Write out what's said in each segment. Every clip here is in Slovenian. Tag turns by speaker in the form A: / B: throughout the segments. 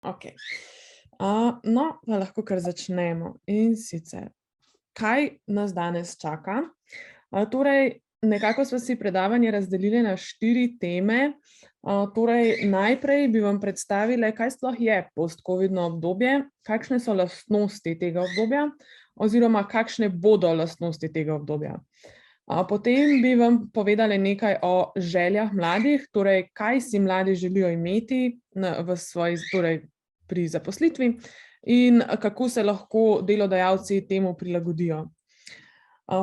A: Ok. No, pa lahko kar začnemo. In sicer, kaj nas danes čaka? Torej, nekako smo si predavanje razdelili na 4 teme. Torej, najprej bi vam predstavila, kaj sploh je post-covidno obdobje, kakšne so lastnosti tega obdobja oziroma kakšne bodo lastnosti tega obdobja. Potem bi vam povedala nekaj o željah mladih, torej kaj si mladi želijo imeti v svoji, torej pri zaposlitvi in kako se lahko delodajalci temu prilagodijo.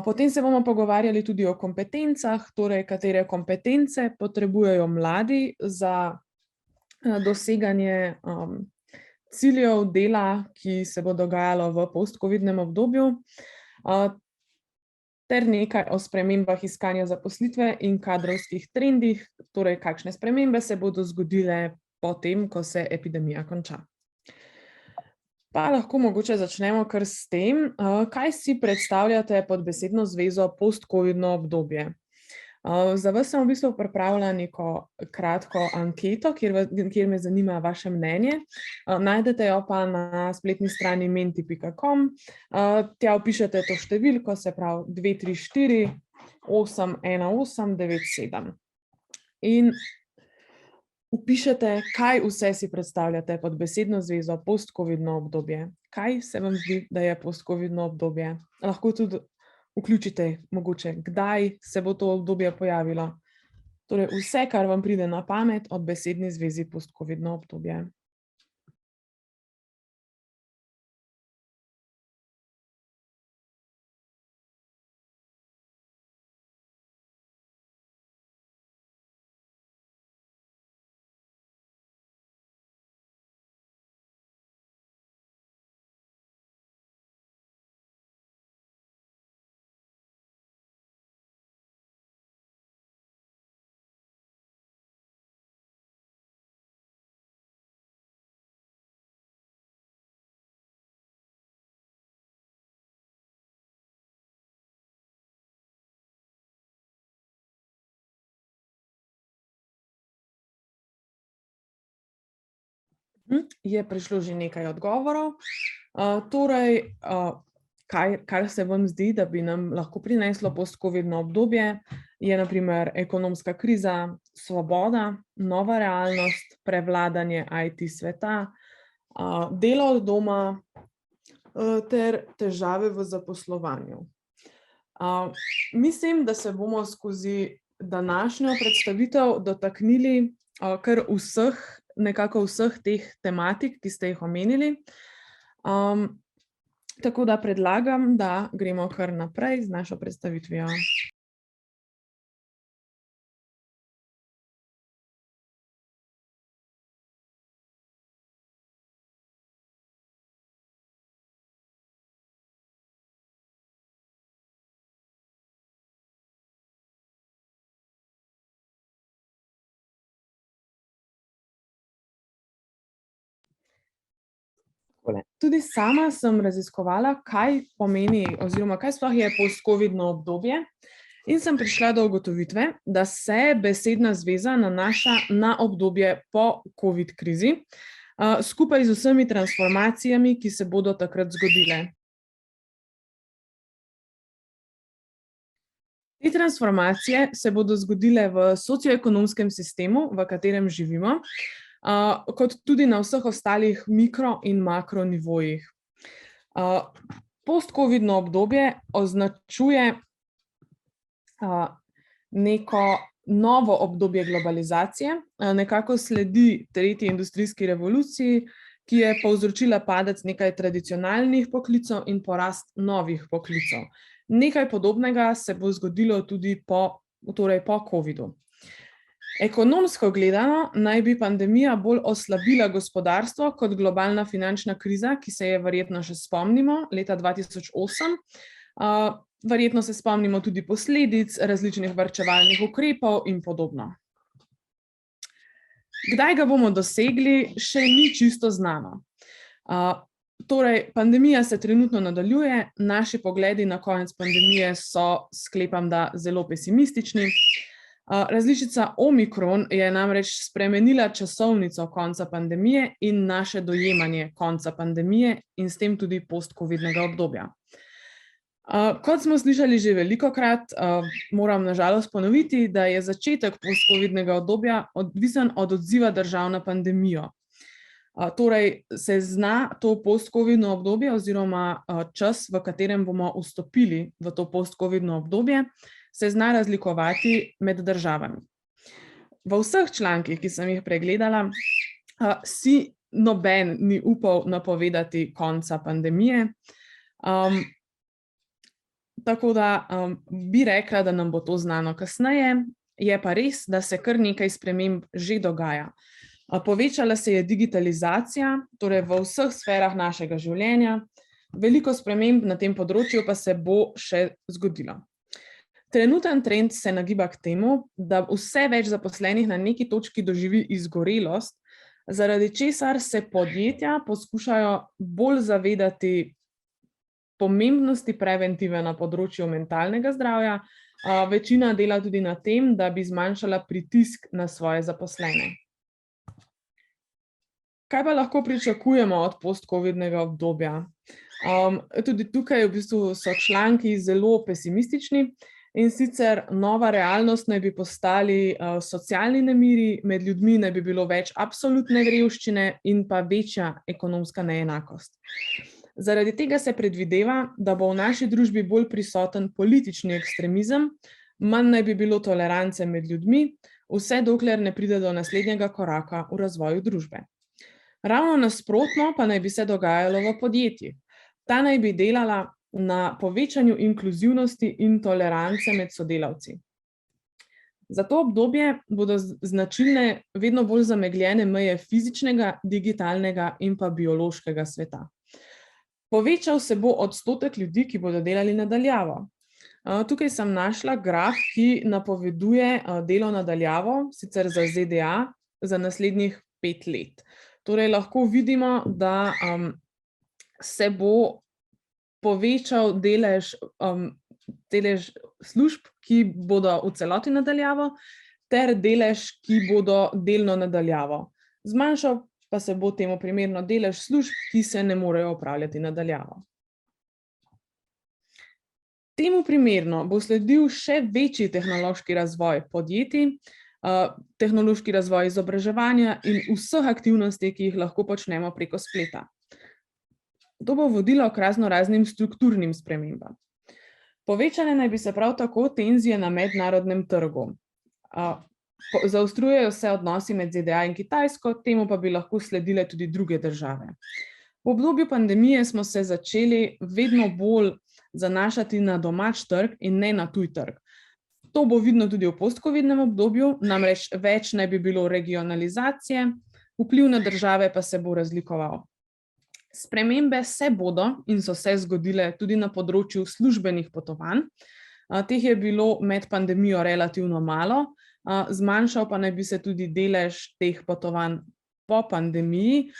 A: Potem se bomo pogovarjali tudi o kompetencah, torej katere kompetence potrebujejo mladi za doseganje ciljev dela, ki se bo dogajalo v post-covidnem obdobju, ter nekaj o spremembah iskanja zaposlitve in kadrovskih trendih, torej kakšne spremembe se bodo zgodile potem, ko se epidemija konča. Pa lahko mogoče začnemo kar s tem, kaj si predstavljate pod besedno zvezo post-covidno obdobje. Za vas sem v bistvu pripravila neko kratko anketo, kjer me zanima vaše mnenje. Najdete jo pa na spletni strani menti.com. Tja vpišete to številko, se pravi 234 818 97. In vpišete, kaj vse si predstavljate pod besedno zvezo post-covidno obdobje. Kaj se vam zdi, da je post-covidno obdobje? Lahko tudi vključite mogoče, kdaj se bo to obdobje pojavilo. Torej vse, kar vam pride na pamet ob besedni zvezi post-covidno obdobje. Je prišlo že nekaj odgovorov. Torej, kar se vam zdi, da bi nam lahko prineslo post-covidno obdobje, je na primer ekonomska kriza, svoboda, nova realnost, prevladanje IT sveta, delo od doma ter težave v zaposlovanju. Mislim, da se bomo skozi današnjo predstavitev dotaknili kar nekako vseh teh tematik, ki ste jih omenili. Tako da predlagam, da gremo kar naprej z našo predstavitvijo. Tudi sama sem raziskovala, kaj pomeni oziroma kaj sploh je post-covidno obdobje, in sem prišla do ugotovitve, da se besedna zveza nanaša na obdobje po covid krizi, skupaj z vsemi transformacijami, ki se bodo takrat zgodile. Te transformacije se bodo zgodile v socioekonomskem sistemu, v katerem živimo, kot tudi na vseh ostalih mikro in makro nivojih. Post-covidno obdobje označuje neko novo obdobje globalizacije, nekako sledi tretji industrijski revoluciji, ki je povzročila padec nekaj tradicionalnih poklicev in porast novih poklicev. Nekaj podobnega se bo zgodilo tudi po covidu. Ekonomsko gledano naj bi pandemija bolj oslabila gospodarstvo kot globalna finančna kriza, ki se je verjetno še spomnimo, leta 2008. Verjetno se spomnimo tudi posledic različnih varčevalnih ukrepov in podobno. Kdaj ga bomo dosegli, še ni čisto znano. Torej, pandemija se trenutno nadaljuje, naši pogledi na konec pandemije so, sklepam, da zelo pesimistični. Različica omikron je namreč spremenila časovnico konca pandemije in naše dojemanje konca pandemije in s tem tudi post-covidnega obdobja. Kot smo slišali že velikokrat, moram na žalost ponoviti, da je začetek post-covidnega obdobja odvisen od odziva držav na pandemijo. Torej se zna to post-covidno obdobje oziroma čas, v katerem bomo vstopili v to post-covidno obdobje, se zna razlikovati med državami. V vseh člankih, ki sem jih pregledala, si noben ni upal napovedati konca pandemije. Tako da bi rekla, da nam bo to znano kasneje, je pa res, da se kar nekaj sprememb že dogaja. Povečala se je digitalizacija, torej v vseh sferah našega življenja, veliko sprememb na tem področju pa se bo še zgodilo. Trenuten trend se nagiba k temu, da vse več zaposlenih na neki točki doživi izgorelost, zaradi česar se podjetja poskušajo bolj zavedati pomembnosti preventive na področju mentalnega zdravja, večina dela tudi na tem, da bi zmanjšala pritisk na svoje zaposlene. Kaj pa lahko pričakujemo od post-covidnega obdobja? Tudi tukaj v bistvu so članki zelo pesimistični, in sicer nova realnost naj bi postali socialni nemiri, med ljudmi naj bi bilo več absolutne revščine in pa večja ekonomska neenakost. Zaradi tega se predvideva, da bo v naši družbi bolj prisoten politični ekstremizem, manj naj bi bilo tolerance med ljudmi, vse dokler ne pride do naslednjega koraka v razvoju družbe. Ravno nasprotno pa naj bi se dogajalo v podjetjih. Ta naj bi delala na povečanju inkluzivnosti in tolerance med sodelavci. Za to obdobje bodo značilne vedno bolj zamegljene meje fizičnega, digitalnega in pa biološkega sveta. Povečal se bo odstotek ljudi, ki bodo delali na daljavo. Tukaj sem našla graf, ki napoveduje delo na daljavo, sicer za ZDA, za naslednjih 5 let. Torej lahko vidimo, da se bo povečal delež služb, ki bodo v celoti na daljavo, ter delež, ki bodo delno na daljavo. Zmanjšal pa se bo temu primerno delež služb, ki se ne morejo opravljati na daljavo. Temu primerno bo sledil še večji tehnološki razvoj podjetij, tehnološki razvoj izobraževanja in vseh aktivnosti, ki jih lahko počnemo preko spleta. To bo vodilo k raznoraznim strukturnim spremembam. Povečane naj bi se prav tako tenzije na mednarodnem trgu. Zaostrujejo se odnosi med ZDA in Kitajsko, temu pa bi lahko sledile tudi druge države. V obdobju pandemije smo se začeli vedno bolj zanašati na domač trg in ne na tuj trg. To bo vidno tudi v post-covidnem obdobju, namreč več naj bi bilo regionalizacije, vpliv na države pa se bo razlikoval. Spremembe se bodo in so se zgodile tudi na področju službenih potovanj. Teh je bilo med pandemijo relativno malo, zmanjšal pa naj bi se tudi delež teh potovanj po pandemiji,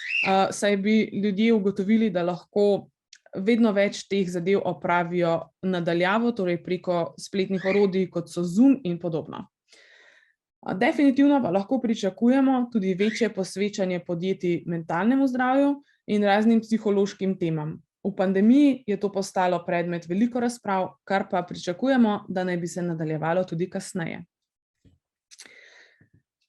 A: saj bi ljudje ugotovili, da lahko vedno več teh zadev opravijo na daljavo, torej preko spletnih orodij, kot so Zoom in podobno. Definitivno pa lahko pričakujemo tudi večje posvečanje podjetij mentalnemu zdravju in raznim psihološkim temam. V pandemiji je to postalo predmet veliko razprav, kar pa pričakujemo, da naj bi se nadaljevalo tudi kasneje.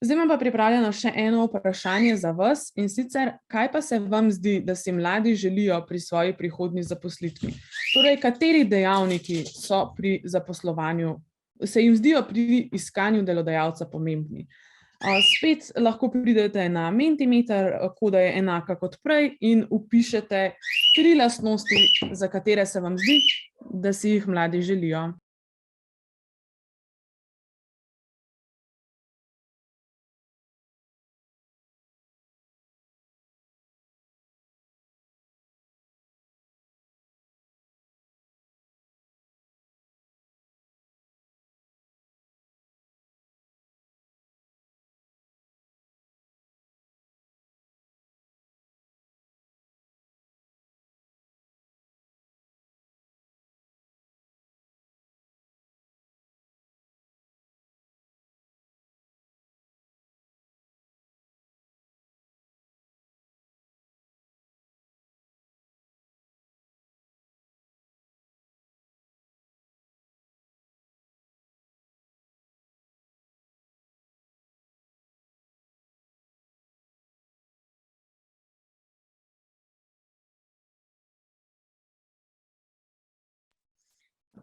A: Zdaj imam pa pripravljeno še eno vprašanje za vas, in sicer, kaj pa se vam zdi, da si mladi želijo pri svoji prihodnji zaposlitvi? Torej, kateri dejavniki so pri zaposlovanju, se jim zdijo pri iskanju delodajalca pomembni? Spet lahko pridete na Mentimeter, koda je enaka kot prej, in vpišete 3 lastnosti, za katere se vam zdi, da si jih mladi želijo.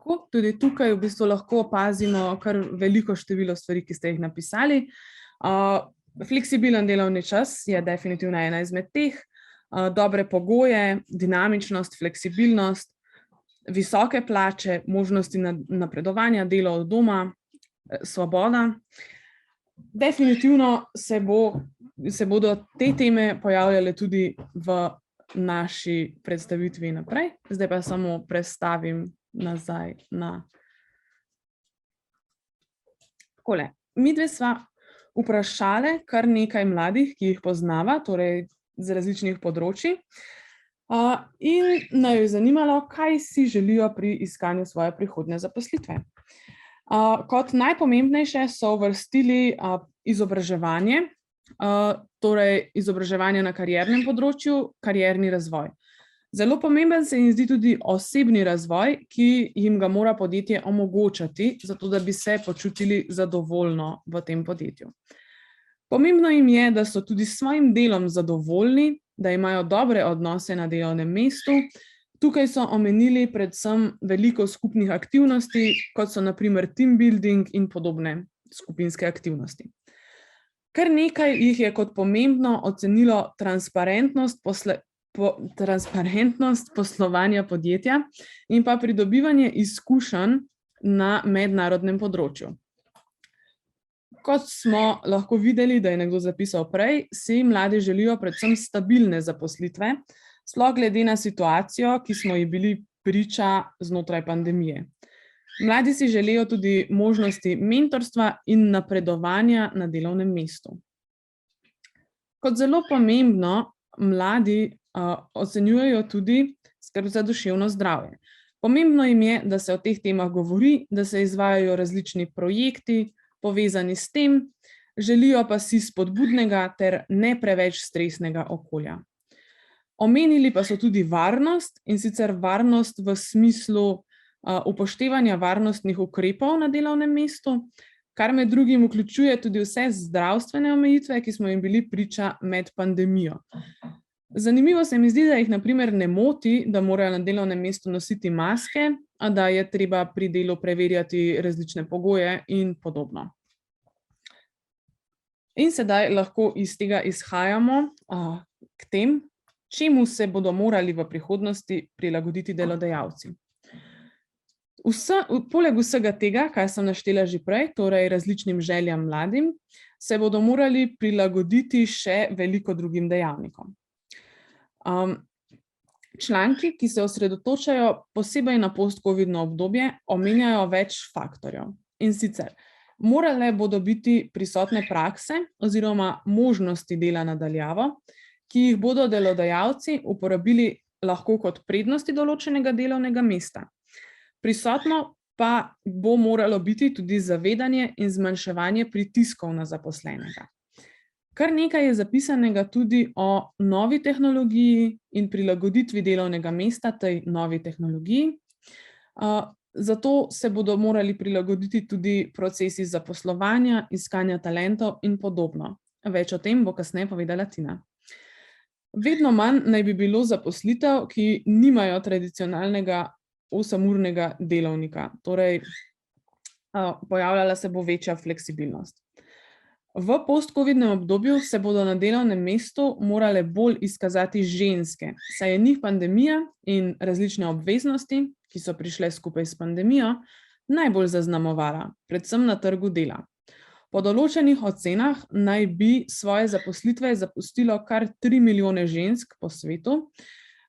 A: Tako, tudi tukaj v bistvu lahko opazimo kar veliko število stvari, ki ste jih napisali. Fleksibilen delovni čas je definitivno ena izmed teh, dobre pogoje, dinamičnost, fleksibilnost, visoke plače, možnosti napredovanja, delo od doma, svoboda. Definitivno se bodo te teme pojavljale tudi v naši predstavitvi naprej. Zdaj pa samo prestavim nazaj na takole. Midve sva vprašale kar nekaj mladih, ki jih poznava, torej z različnih področij, in naju je zanimalo, kaj si želijo pri iskanju svoje prihodnje zaposlitve. Kot najpomembnejše so uvrstili izobraževanje, torej izobraževanje na kariernem področju, karierni razvoj. Zelo pomemben se jim zdi tudi osebni razvoj, ki jim ga mora podjetje omogočati, zato da bi se počutili zadovoljno v tem podjetju. Pomembno jim je, da so tudi s svojim delom zadovoljni, da imajo dobre odnose na delovnem mestu. Tukaj so omenili predvsem veliko skupnih aktivnosti, kot so na primer team building in podobne skupinske aktivnosti. Kar nekaj jih je kot pomembno ocenilo transparentnost poslovanja podjetja in pa pridobivanje izkušenj na mednarodnem področju. Kot smo lahko videli, da je nekdo zapisal prej, si mladi želijo predvsem stabilne zaposlitve, sploh glede na situacijo, ki smo ji bili priča znotraj pandemije. Mladi si želijo tudi možnosti mentorstva in napredovanja na delovnem mestu. Kot zelo pomembno mladi ocenjujejo tudi skrb za duševno zdravje. Pomembno jim je, da se o teh temah govori, da se izvajajo različni projekti povezani s tem, želijo pa si spodbudnega ter ne preveč stresnega okolja. Omenili pa so tudi varnost, in sicer varnost v smislu upoštevanja varnostnih ukrepov na delovnem mestu, kar med drugim vključuje tudi vse zdravstvene omejitve, ki smo jim bili priča med pandemijo. Zanimivo se mi zdi, da jih na primer ne moti, da morajo na delovnem mestu nositi maske, a da je treba pri delu preverjati različne pogoje in podobno. In sedaj lahko iz tega izhajamo k tem, čemu se bodo morali v prihodnosti prilagoditi delodajalci. Poleg vsega tega, kaj sem naštela že prej, torej različnim željam mladim, se bodo morali prilagoditi še veliko drugim dejavnikom. Članki, ki se osredotočajo posebej na post-covidno obdobje, omenjajo več faktorjev. In sicer, morale bodo biti prisotne prakse oziroma možnosti dela na daljavo, ki jih bodo delodajalci uporabili lahko kot prednosti določenega delovnega mesta. Prisotno pa bo moralo biti tudi zavedanje in zmanjševanje pritiskov na zaposlenega. Kar nekaj je zapisanega tudi o novi tehnologiji in prilagoditvi delovnega mesta tej novi tehnologiji. Zato se bodo morali prilagoditi tudi procesi zaposlovanja, iskanja talentov in podobno. Več o tem bo kasneje povedala Tina. Vedno manj naj bi bilo zaposlitev, ki nimajo tradicionalnega 8-urnega delovnika, torej pojavljala se bo večja fleksibilnost. V post-covidnem obdobju se bodo na delovnem mestu morale bolj izkazati ženske, saj je njih pandemija in različne obveznosti, ki so prišle skupaj s pandemijo, najbolj zaznamovala, predvsem na trgu dela. Po določenih ocenah naj bi svoje zaposlitve zapustilo kar 3 milijone žensk po svetu,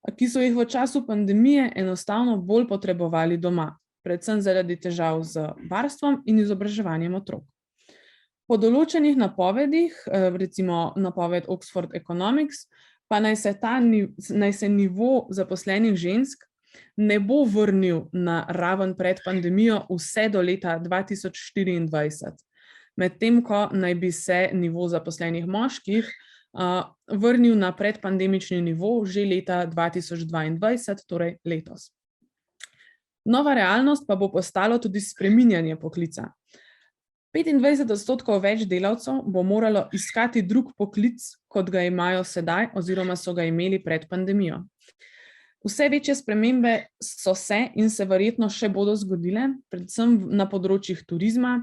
A: ki so jih v času pandemije enostavno bolj potrebovali doma, predvsem zaradi težav z varstvom in izobraževanjem otrok. Po določenih napovedih, recimo napoved Oxford Economics, pa naj se nivo zaposlenih žensk ne bo vrnil na raven pred pandemijo vse do leta 2024, medtem ko naj bi se nivo zaposlenih moških vrnil na predpandemični nivo že leta 2022, torej letos. Nova realnost pa bo postalo tudi spreminjanje poklica. 25% več delavcev bo moralo iskati drug poklic, kot ga imajo sedaj oziroma so ga imeli pred pandemijo. Vse večje spremembe so se in se verjetno še bodo zgodile, predvsem na področjih turizma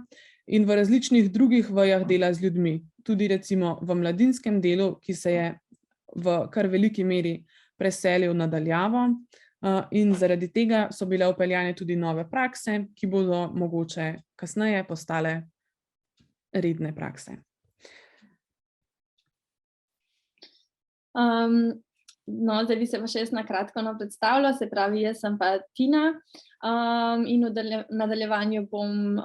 A: in v različnih drugih vejah dela z ljudmi, tudi recimo v mladinskem delu, ki se je v kar veliki meri preselil na daljavo, in zaradi tega so bile vpeljane tudi nove prakse, ki bodo mogoče kasneje postale redne prakse.
B: No, zdaj bi se pa še jaz na kratko predstavila, se pravi, jaz sem pa Tina in v nadaljevanju bom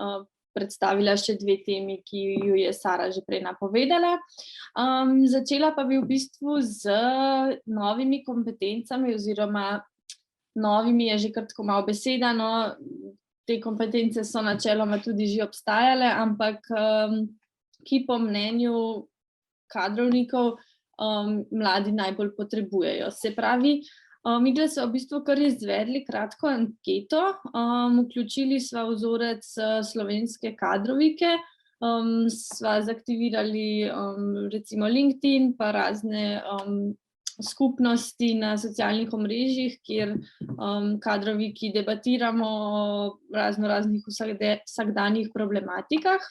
B: predstavila še dve temi, ki ju je Sara že prej napovedala. Začela pa bi v bistvu z novimi kompetencami oziroma novimi je že kar tako malo beseda, no, te kompetence so načeloma tudi že obstajale, ampak ki po mnenju kadrovnikov mladi najbolj potrebujejo. Se pravi, midve so v bistvu kar izvedli kratko anketo, vključili sva vzorec slovenske kadrovike, sva zaktivirali recimo LinkedIn pa razne skupnosti na socialnih omrežjih, kjer kadroviki debatiramo o raznih vsakdanjih problematikah.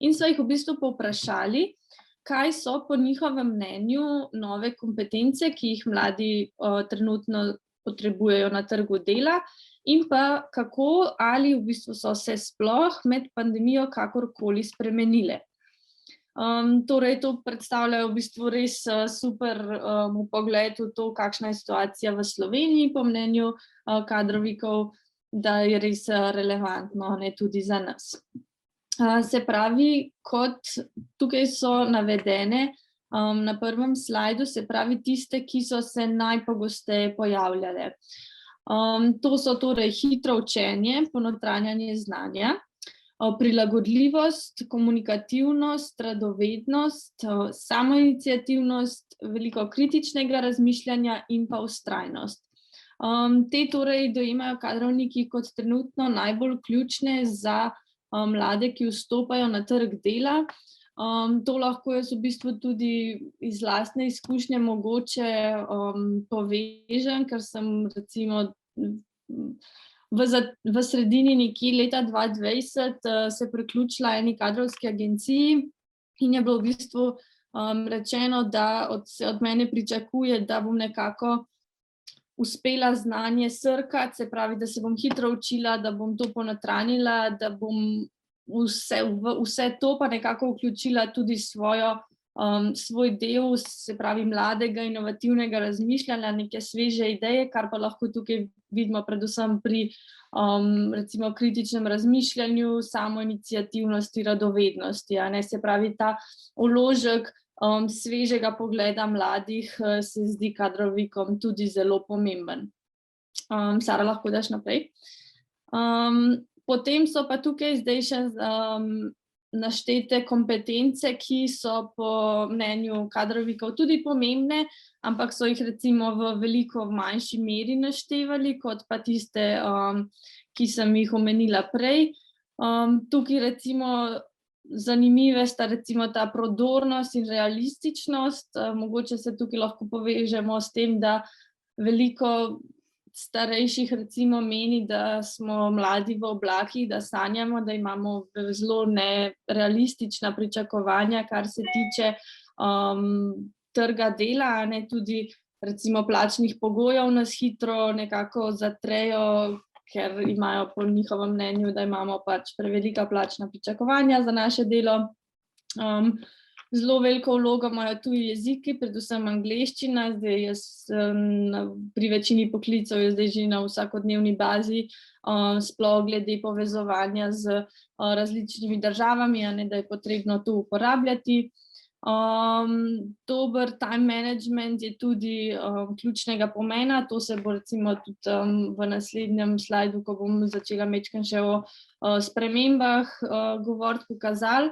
B: In so jih v bistvu povprašali, kaj so po njihovem mnenju nove kompetence, ki jih mladi trenutno potrebujejo na trgu dela, in pa kako ali v bistvu so se sploh med pandemijo kakorkoli spremenile. Torej, to predstavljajo v bistvu res super vpogled v to, kakšna je situacija v Sloveniji po mnenju kadrovikov, da je res relevantno, ne, tudi za nas. Se pravi, kot tukaj so navedene na prvem slajdu, se pravi tiste, ki so se najpogosteje pojavljale. To so torej hitro učenje, ponotranjanje znanja, prilagodljivost, komunikativnost, radovednost, samoiniciativnost, veliko kritičnega razmišljanja in pa vztrajnost. Te torej dojemajo kadrovniki kot trenutno najbolj ključne za mlade, ki vstopajo na trg dela. To lahko jaz v bistvu tudi iz lastne izkušnje mogoče povežem, ker sem recimo v sredini nekje leta 2020 se priključila eni kadrovski agenciji in je bilo v bistvu rečeno, da se od mene pričakuje, da bom nekako uspela znanje srkati, se pravi, da se bom hitro učila, da bom to ponotranjila, da bom vse to pa nekako vključila tudi svoj del, se pravi mladega, inovativnega razmišljanja, neke sveže ideje, kar pa lahko tukaj vidimo predvsem pri recimo kritičnem razmišljanju, samoiniciativnosti, radovednosti, a ne, se pravi ta vložek svežega pogleda mladih se zdi kadrovikom tudi zelo pomemben. Sara, lahko daš naprej. Potem so pa tukaj zdaj še naštete kompetence, ki so po mnenju kadrovikov tudi pomembne, ampak so jih recimo v veliko manjši meri naštevali, kot pa tiste, ki sem jih omenila prej. Tukaj recimo zanimive sta recimo ta prodornost in realističnost, mogoče se tukaj lahko povežemo s tem, da veliko starejših recimo meni, da smo mladi v oblakih, da sanjamo, da imamo zelo nerealistična pričakovanja, kar se tiče trga dela, ne, tudi recimo plačnih pogojev nas hitro nekako zatrejo, ker imajo po njihovem mnenju, da imamo pač prevelika plačna pričakovanja za naše delo. Zelo veliko vlogo imajo tuji jeziki, predvsem angleščina, zdaj jaz pri večini poklicev je zdaj že na vsakodnevni bazi, sploh glede povezovanja z različnimi državami, a ne, da je potrebno to uporabljati. Dober time management je tudi ključnega pomena, to se bo recimo tudi v naslednjem slajdu, ko bom začela majčkeno še o spremembah govoriti, pokazali.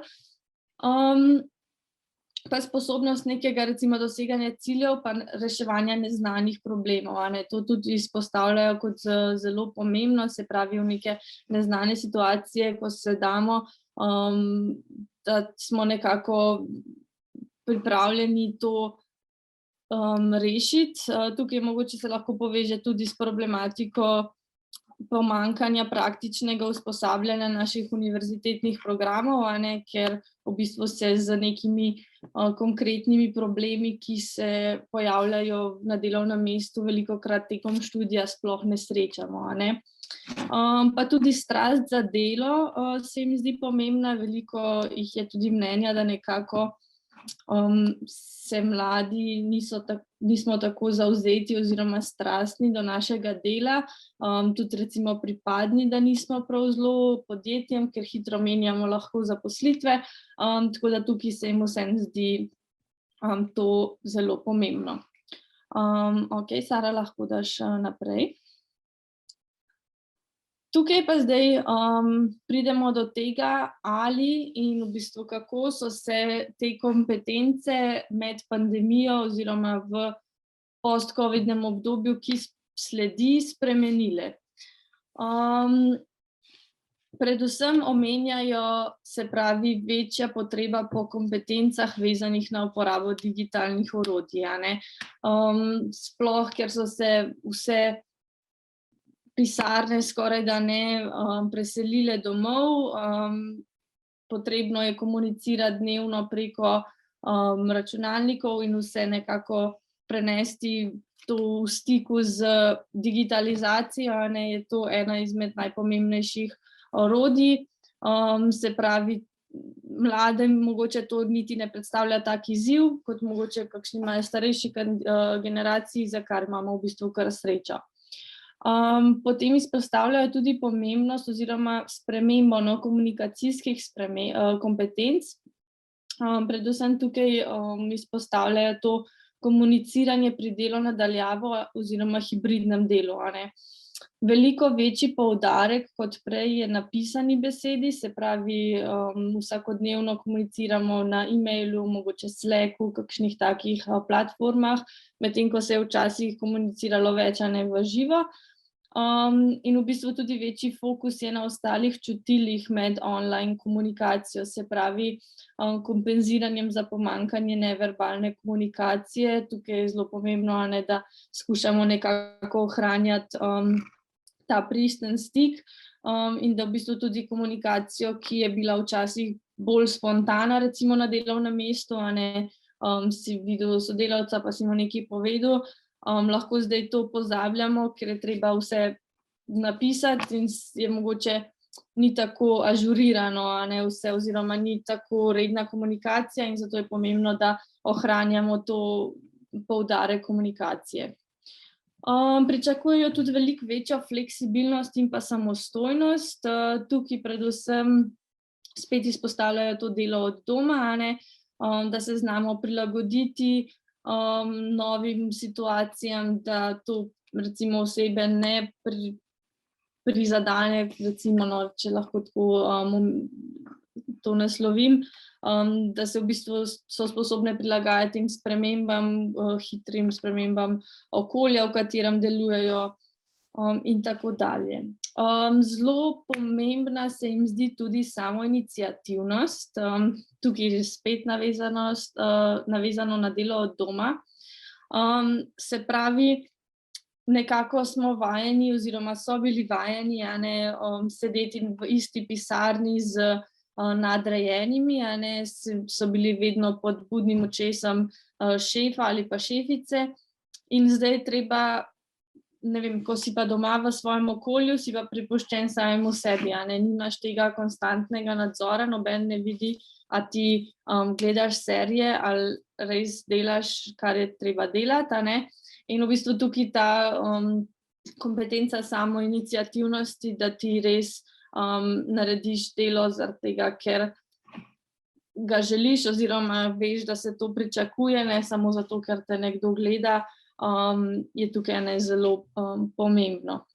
B: Pa sposobnost nekega recimo doseganja ciljev pa reševanja neznanih problemov, a ne, to tudi izpostavljajo kot zelo pomembno, se pravi v neke neznane situacije, ko se damo, da smo nekako pripravljeni to rešiti. Tukaj mogoče se lahko poveže tudi s problematiko pomanjkanja praktičnega usposabljanja naših univerzitetnih programov, ker v bistvu se z nekimi konkretnimi problemi, ki se pojavljajo na delovnem mestu, velikokrat tekom študija sploh ne srečamo. Pa tudi strast za delo se mi zdi pomembna, veliko jih je tudi mnenja, da nekako se mladi nismo tako zavzeti oziroma strastni do našega dela, tudi recimo pripadni, da nismo prav zelo podjetjem, ker hitro menjamo lahko zaposlitve, tako da tukaj se jim vsem zdi to zelo pomembno. Ok, Sara, lahko daš naprej. Tukaj pa zdaj pridemo do tega, ali in v bistvu kako so se te kompetence med pandemijo oziroma v post-covidnem obdobju, ki sledi, spremenile. Predvsem omenjajo, se pravi, večja potreba po kompetencah vezanih na uporabo digitalnih orodij. Sploh, ker so se vse pisarne skoraj da ne preselile domov, potrebno je komunicirati dnevno preko računalnikov in vse nekako prenesti to v stiku z digitalizacijo, je to ena izmed najpomembnejših orodij. Se pravi, mladim mogoče to niti ne predstavlja tak izziv, kot mogoče kakšni imajo starejši generaciji, za kar imamo v bistvu kar srečo. Potem izpostavljajo tudi pomembnost oziroma spremembo komunikacijskih kompetenc. Predvsem tukaj izpostavljajo to komuniciranje pri delu na daljavo oziroma hibridnem delu. Veliko večji poudarek kot prej je na pisani besedi, se pravi, vsakodnevno komuniciramo na e-mailu, mogoče Slacku, kakšnih takih platformah, medtem ko se je včasih komuniciralo več, v živo. In v bistvu tudi večji fokus je na ostalih čutilih med online komunikacijo, se pravi, kompenziranjem za pomanjkanje neverbalne komunikacije. Tukaj je zelo pomembno, da skušamo nekako ohranjati ta pristen stik in da v bistvu tudi komunikacijo, ki je bila včasih bolj spontana, recimo na delovnem mestu, si videl sodelavca, pa si mu nekaj povedal, lahko zdaj to pozabljamo, ker je treba vse napisati in je mogoče ni tako ažurirano vse oziroma ni tako redna komunikacija in zato je pomembno, da ohranjamo to poudarek komunikacije. Pričakujejo tudi veliko večjo fleksibilnost in pa samostojnost. Tukaj predvsem spet izpostavljajo to delo od doma, da se znamo prilagoditi novim situacijam, da to recimo osebe ne prizadene, recimo, če lahko tako to naslovim, da se v bistvu so sposobne prilagajati tem spremembam, hitrim spremembam okolja, v katerem delujejo in tako dalje. Zelo pomembna se jim zdi tudi samoiniciativnost, tukaj je spet navezano na delo od doma. Se pravi, nekako smo vajeni oziroma so bili vajeni sedeti v isti pisarni z nadrejenimi, so bili vedno pod budnim očesom šefa ali pa šefice in zdaj treba, ne vem, ko si pa doma v svojem okolju, si pa prepuščen samemu sebi, nimaš tega konstantnega nadzora, noben ne vidi, a ti gledaš serije ali res delaš, kar je treba delati, in v bistvu tukaj ta kompetenca samoiniciativnosti, da ti res narediš delo zaradi tega, ker ga želiš oziroma veš, da se to pričakuje, ne samo zato, ker te nekdo gleda, je tukaj zelo pomembno.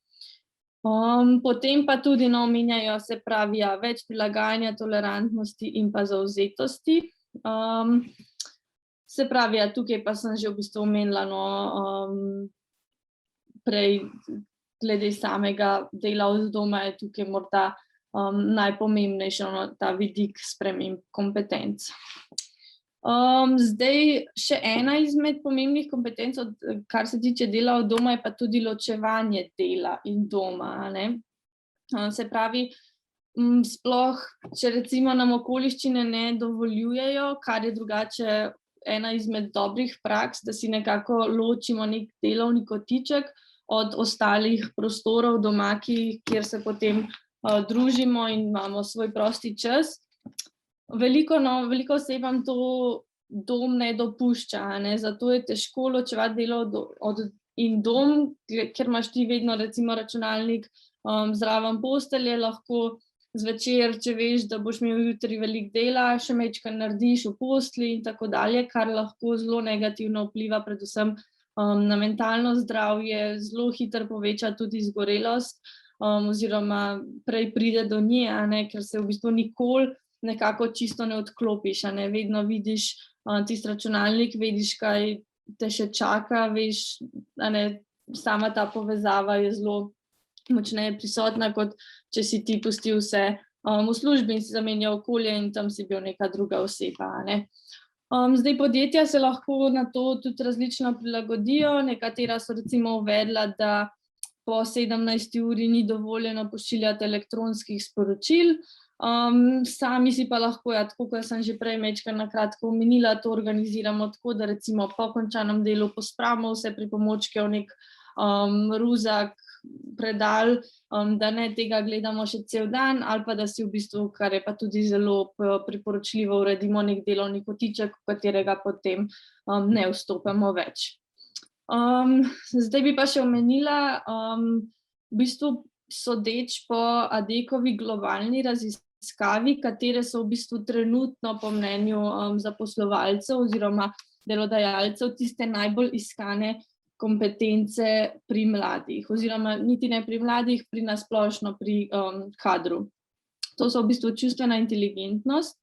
B: Potem pa tudi omenjajo, se pravi, več prilagajanja, tolerantnosti in pa zavzetosti. Se pravi, tukaj pa sem že v bistvu omenila prej glede samega dela od doma, je tukaj morda najpomembnejši ta vidik sprememb kompetenc. Zdaj, še ena izmed pomembnih kompetenc, kar se tiče dela od doma, je pa tudi ločevanje dela in doma, ne. Se pravi, sploh, če recimo nam okoliščine ne dovoljujejo, kar je drugače ena izmed dobrih praks, da si nekako ločimo nek delovni kotiček od ostalih prostorov doma, kjer se potem družimo in imamo svoj prosti čas. Veliko osebam to dom ne dopušča, ne? Zato je težko ločevati delo in dom, ker imaš ti vedno recimo računalnik zraven postelje, lahko zvečer, če veš, da boš imel jutri veliko dela, še majčkeno narediš v postelji in tako dalje, kar lahko zelo negativno vpliva predvsem na mentalno zdravje, zelo hitro poveča tudi izgorelost, oziroma prej pride do nje, a ne, ker se v bistvu nikoli nekako čisto ne odklopiš, a ne, vedno vidiš tisti računalnik, vidiš, kaj te še čaka, veš, a ne, sama ta povezava je zelo močneje prisotna, kot če si ti pustil vse v službi in si zamenjal okolje in tam si bil neka druga oseba, a ne. Zdaj podjetja se lahko na to tudi različno prilagodijo, nekatera so recimo uvedla, da po 17. uri ni dovoljeno pošiljati elektronskih sporočil, sami si pa lahko, tako kot sem že prej majčkeno na kratko omenila, to organiziramo tako, da recimo po končanem delu pospravimo vse pripomočke v nek ruzak, predal, da ne tega gledamo še cel dan, ali pa da si v bistvu, kar je pa tudi zelo priporočljivo, uredimo nek delovni kotiček, v katerega potem ne vstopamo več. Zdaj bi pa še omenila, v bistvu sodeč po Adekovi globalni raziskavi, katere so v bistvu trenutno po mnenju zaposlovalcev oziroma delodajalcev tiste najbolj iskane kompetence pri mladih, oziroma niti ne pri mladih, pri nasplošno pri kadru. To so v bistvu čustvena inteligentnost,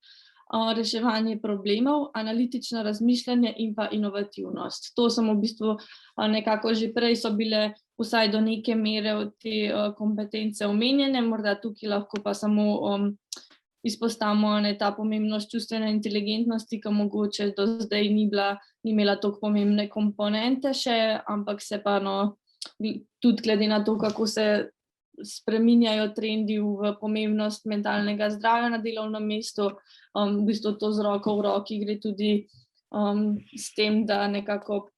B: reševanje problemov, analitično razmišljanje in pa inovativnost. To sem v bistvu nekako že prej so bile vsaj do neke mere te kompetence omenjene, morda tukaj lahko pa samo izpostavimo ta pomembnost čustvene inteligentnosti, ki mogoče do zdaj ni imela toliko pomembne komponente še, ampak se pa tudi glede na to, kako se spreminjajo trendi v pomembnost mentalnega zdravja na delovnem mestu, v bistvu to z roko v roki gre tudi s tem, da nekako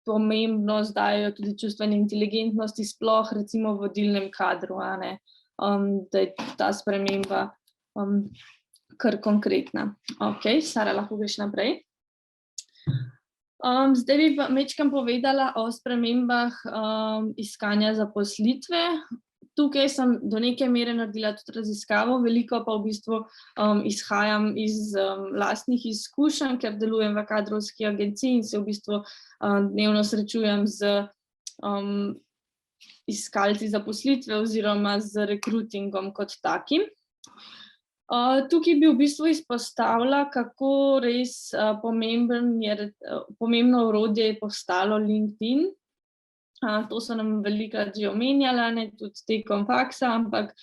B: pomembnost dajo tudi čustvene inteligentnosti, sploh recimo v vodilnem kadru, a ne, da je ta sprememba kar konkretna. Ok, Sara, lahko greš naprej. Zdaj bi pa majčkeno povedala o spremembah iskanja zaposlitve. Tukaj sem do neke mere naredila tudi raziskavo, veliko pa v bistvu izhajam iz lastnih izkušenj, ker delujem v kadrovski agenciji in se v bistvu dnevno srečujem z iskalci zaposlitve oziroma z rekrutingom kot takim. Tukaj bi v bistvu izpostavila, kako res pomembno orodje je postalo LinkedIn. To so nam velikokrat že omenjala, ne, tudi tekom faksa, ampak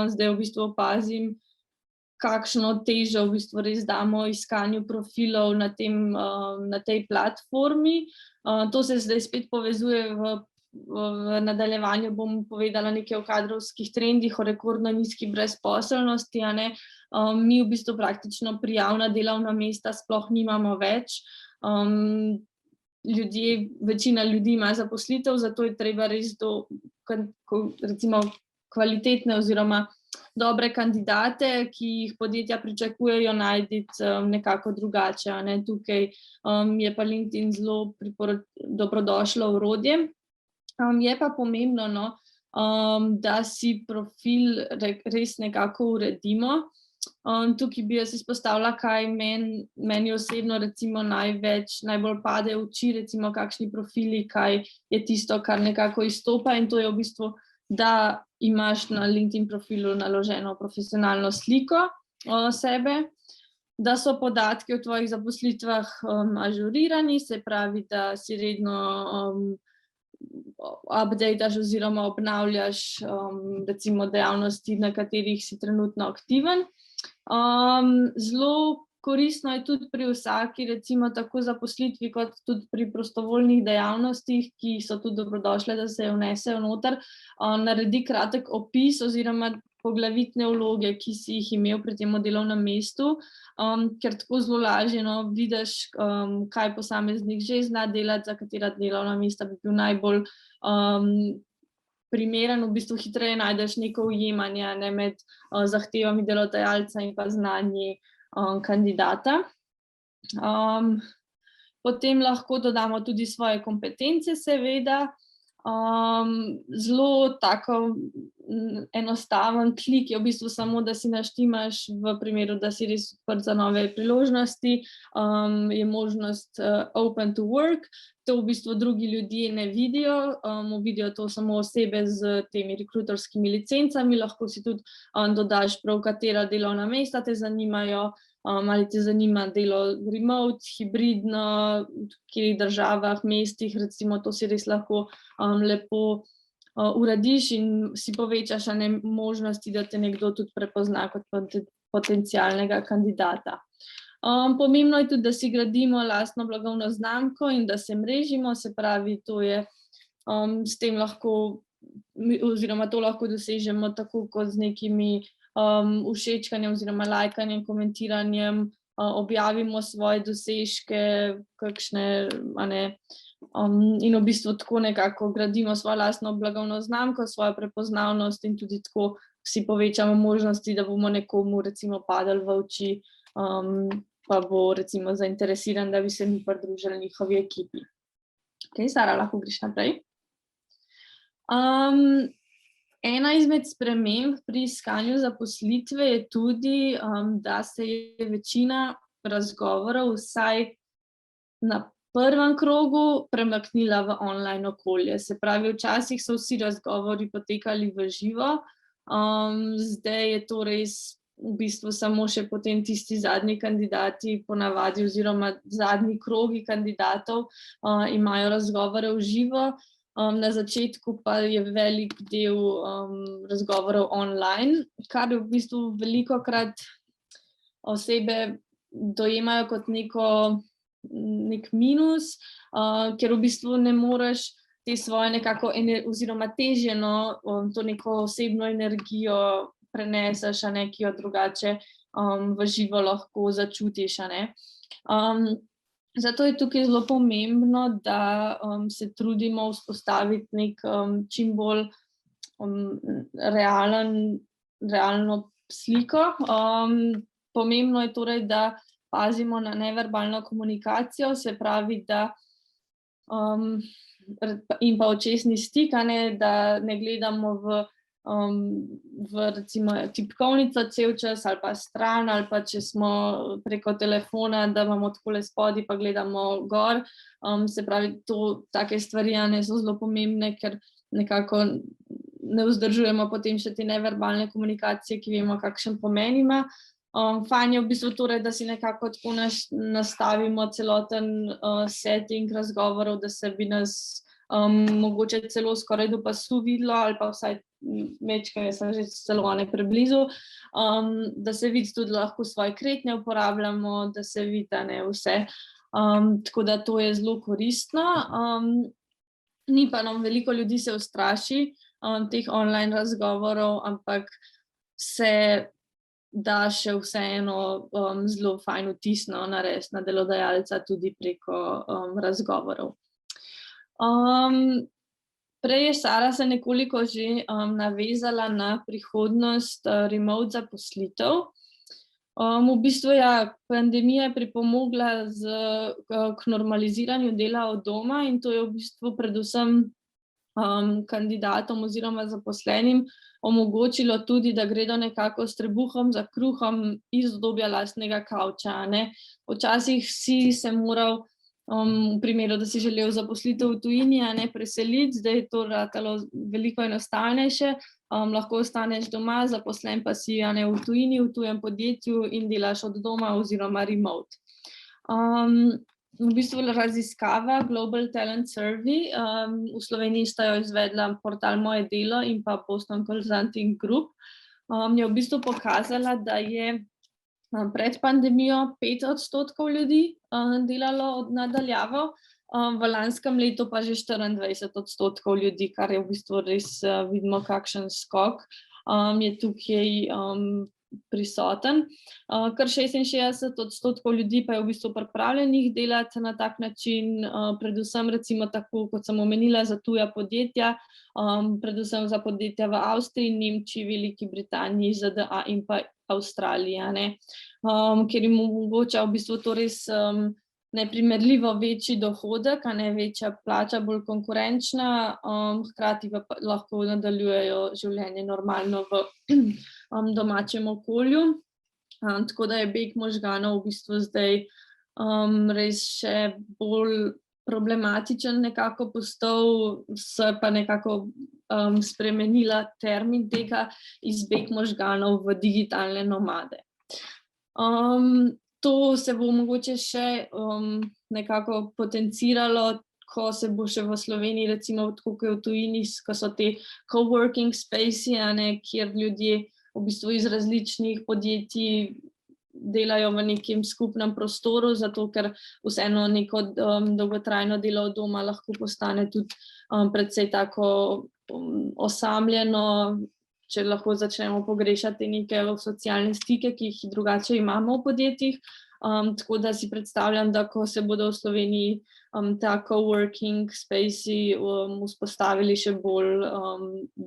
B: zdaj v bistvu opazim, kakšno težo v bistvu res damo iskanju profilov na tej platformi. To se zdaj spet povezuje v nadaljevanju, bom povedala nekaj o kadrovskih trendih, o rekordno nizki brezposelnosti, a ne. Mi v bistvu praktično prijavna delovna mesta sploh nimamo več. Večina ljudi ima zaposlitev, zato je treba res recimo kvalitetne oziroma dobre kandidate, ki jih podjetja pričakujejo, najti nekako drugače, a ne. Tukaj je pa LinkedIn zelo dobrodošlo orodje. Je pa pomembno, da si profil res nekako uredimo. Tukaj bi jaz izpostavila, kaj meni osebno recimo najbolj pade v oči, recimo kakšni profili, kaj je tisto, kar nekako izstopa, in to je v bistvu, da imaš na LinkedIn profilu naloženo profesionalno sliko sebe, da so podatki o tvojih zaposlitvah ažurirani, se pravi, da si redno updateš oziroma obnavljaš recimo dejavnosti, na katerih si trenutno aktiven. Zelo koristno je tudi pri vsaki, recimo tako zaposlitvi, kot tudi pri prostovoljnih dejavnostih, ki so tudi dobrodošle, da se vnesejo noter, naredi kratek opis oziroma poglavitne vloge, ki si jih imel pri tem delovnem mestu, ker tako zelo lažje vidiš, kaj posameznik že zna delati, za katera delovna mesta bi bil najbolj primeren, v bistvu hitreje najdeš neko ujemanje med zahtevami delodajalca in pa znanji kandidata. Potem lahko dodamo tudi svoje kompetence, seveda. Zelo tako enostaven klik je v bistvu samo, da si naštimaš v primeru, da si res odprt za nove priložnosti, je možnost open to work. To v bistvu drugi ljudje ne vidijo, vidijo to samo osebe z temi rekruterskimi licencami, lahko si tudi dodaš prav, katera delovna mesta te zanimajo, ali te zanima delo remote, hibridno, v katerih državah, mestih, recimo to si res lahko lepo uradiš in si povečaš možnosti, da te nekdo tudi prepozna kot potencialnega kandidata. Pomembno je tudi, da si gradimo lastno blagovno znamko in da se mrežimo, se pravi, to je s tem lahko, oziroma to lahko dosežemo tako kot z nekimi všečkanjem oziroma lajkanjem, komentiranjem, objavimo svoje dosežke, kakšne, in v bistvu tako nekako gradimo svojo lastno blagovno znamko, svojo prepoznavnost in tudi tako si povečamo možnosti, da bomo nekomu recimo padli v oči, pa bo recimo zainteresiran, da bi se mi pridružili njihovi ekipi. Ok, Sara, lahko greš naprej. Ena izmed sprememb pri iskanju zaposlitve je tudi, da se je večina razgovorov vsaj na prvem krogu premaknila v online okolje. Se pravi, včasih so vsi razgovori potekali v živo, zdaj je to res v bistvu samo še potem tisti zadnji kandidati ponavadi oziroma zadnji krogi kandidatov imajo razgovore v živo. Na začetku pa je velik del razgovorov online, kar v bistvu velikokrat osebe dojemajo kot nek minus, ker v bistvu ne moreš te svoje nekako oziroma težje to neko osebno energijo preneseš, ki jo drugače v živo lahko začutiš. Zato je tukaj zelo pomembno, da se trudimo vzpostaviti nek čim bolj realno sliko. Pomembno je torej, da pazimo na neverbalno komunikacijo, se pravi, da in pa očesni stik, da ne gledamo v recimo tipkovnico cel čas ali pa stran, ali pa če smo preko telefona, da imamo takole spodaj pa gledamo gor. Se pravi, take stvari so zelo pomembne, ker nekako ne vzdržujemo potem še te neverbalne komunikacije, ki vemo, kakšen pomen ima. Fajn je v bistvu torej, da si nekako tako nastavimo celoten setting razgovorov, da se bi nas mogoče celo skoraj do pasu videlo, ali pa vsaj mečkaj, sem že celo preblizu, da se vidi tudi lahko svoje kretnje uporabljamo, da se vidi vse. Tako da to je zelo koristno. Ni pa nam veliko ljudi se ustraši teh online razgovorov, ampak se da še vseeno zelo fajn vtis narediti na delodajalca tudi preko razgovorov. Prej je Sara se nekoliko že navezala na prihodnost remote zaposlitev. V bistvu pandemija je pripomogla k normaliziranju dela od doma in to je v bistvu predvsem kandidatom oziroma zaposlenim omogočilo tudi, da gredo nekako s trebuhom za kruhom iz obdobja lastnega kavča. Včasih si se moral v primeru, da si želel zaposlitev v tujini, preseliti, zdaj je to ratalo veliko enostavnejše, lahko ostaneš doma, zaposlen pa si v tujini, v tujem podjetju in delaš od doma oziroma remote. V bistvu raziskava Global Talent Survey, v Sloveniji sta jo izvedla portal Moje delo in pa Boston Consulting Group, je v bistvu pokazala, da je pred pandemijo 5% ljudi delalo nadaljavo, v lanskem letu pa že 24% ljudi, kar je v bistvu res vidimo, kakšen skok je tukaj prisoten. Kar 66% ljudi pa je v bistvu pripravljenih delati na tak način, predvsem recimo tako, kot sem omenila, za tuja podjetja, predvsem za podjetja v Avstriji, Nemčiji, Veliki Britaniji, ZDA in pa Avstraliji, ker jim omogoča v bistvu to res neprimerljivo večji dohodek, večja plača, bolj konkurenčna, hkrati pa lahko nadaljujejo življenje normalno v domačem okolju. Tako da je beg možganov v bistvu zdaj res še bolj problematičen nekako postal, se pa nekako spremenila termin tega iz beg možganov v digitalne nomade. To se bo mogoče še nekako potenciralo, ko se bo še v Sloveniji, recimo tako kot v tujini, ko so te coworking spaces, kjer ljudje v bistvu iz različnih podjetij delajo v nekem skupnem prostoru, zato ker vseeno neko dolgotrajno delo od doma lahko postane tudi precej tako osamljeno, če lahko začnemo pogrešati neke socialne stike, ki jih drugače imamo v podjetjih. Tako da si predstavljam, da ko se bodo v Sloveniji ta coworking spaces vzpostavili še bolj,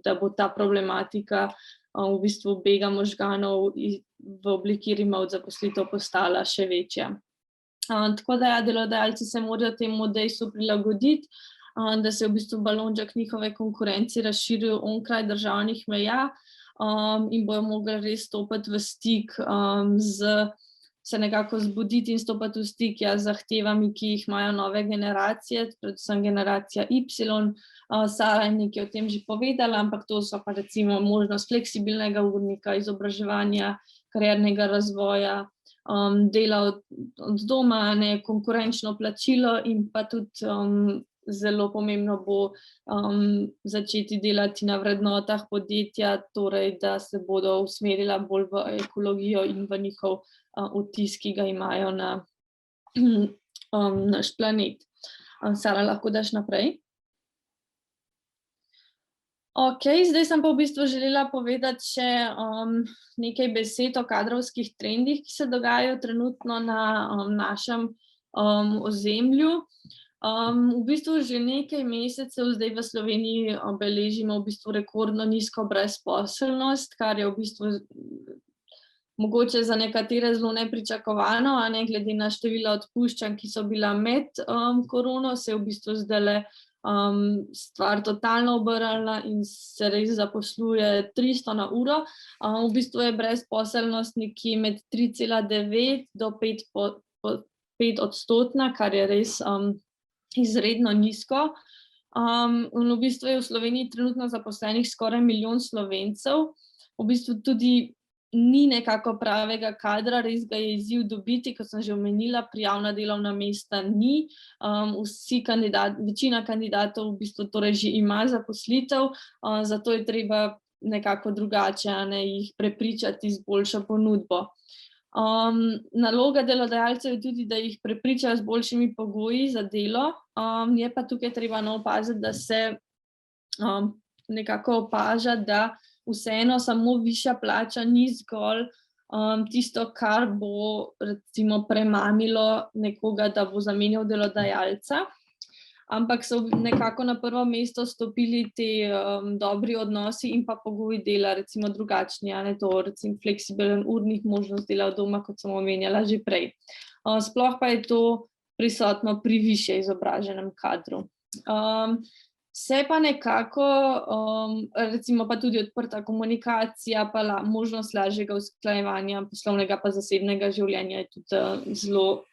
B: da bo ta problematika v bistvu bega možganov v obliki remote zaposlitev postala še večja. Tako da delodajalci se morajo temu dejstvu prilagoditi, da se v bistvu balonček njihove konkurence razširil onkraj državnih meja in bojo mogli res stopiti v stik se nekako zbuditi in stopiti v stik z zahtevami, ki jih imajo nove generacije, predvsem generacija Y. Sara je nekaj o tem že povedala, ampak to so pa recimo možnost fleksibilnega urnika, izobraževanja, kariernega razvoja, dela od doma, konkurenčno plačilo in pa tudi zelo pomembno bo začeti delati na vrednotah podjetja, torej da se bodo usmerila bolj v ekologijo in v njihov vtis, ki ga imajo na naš planet. Sara, lahko daš naprej? Zdaj sem pa v bistvu želela povedati še nekaj besed o kadrovskih trendih, ki se dogajajo trenutno na našem ozemlju. V bistvu že nekaj mesecev zdaj v Sloveniji beležimo v bistvu rekordno nizko brezposelnost, kar je v bistvu mogoče za nekatere zelo nepričakovano, glede na števila odpuščanj, ki so bila med korono, se je v bistvu zdajle stvar totalno obrnila in se res zaposluje 300 na uro. V bistvu je brezposelnost nekje med 3,9 do 5%, kar je res izredno nizko. In v bistvu je v Sloveniji trenutno zaposlenih skoraj 1 milijon Slovencev. V bistvu tudi ni nekako pravega kadra, res ga je izziv dobiti, kot sem že omenila, prijavna delovna mesta ni. Večina kandidatov v bistvu torej že ima zaposlitev, zato je treba nekako drugače jih prepričati z boljšo ponudbo. Naloga delodajalcev je tudi, da jih prepričajo z boljšimi pogoji za delo, je pa tukaj treba opaziti, da se nekako opaža, da vseeno samo višja plača ni zgolj tisto, kar bo recimo premamilo nekoga, da bo zamenjal delodajalca, ampak so nekako na prvo mesto stopili ti dobri odnosi in pa pogoji dela, recimo drugačni, to recimo fleksibilen urnik, možnost dela od doma, kot sem omenjala že prej. Sploh pa je to prisotno pri višje izobraženem kadru. Se pa nekako, recimo pa tudi odprta komunikacija, pa možnost lažjega usklajevanja poslovnega pa zasebnega življenja je tudi zelo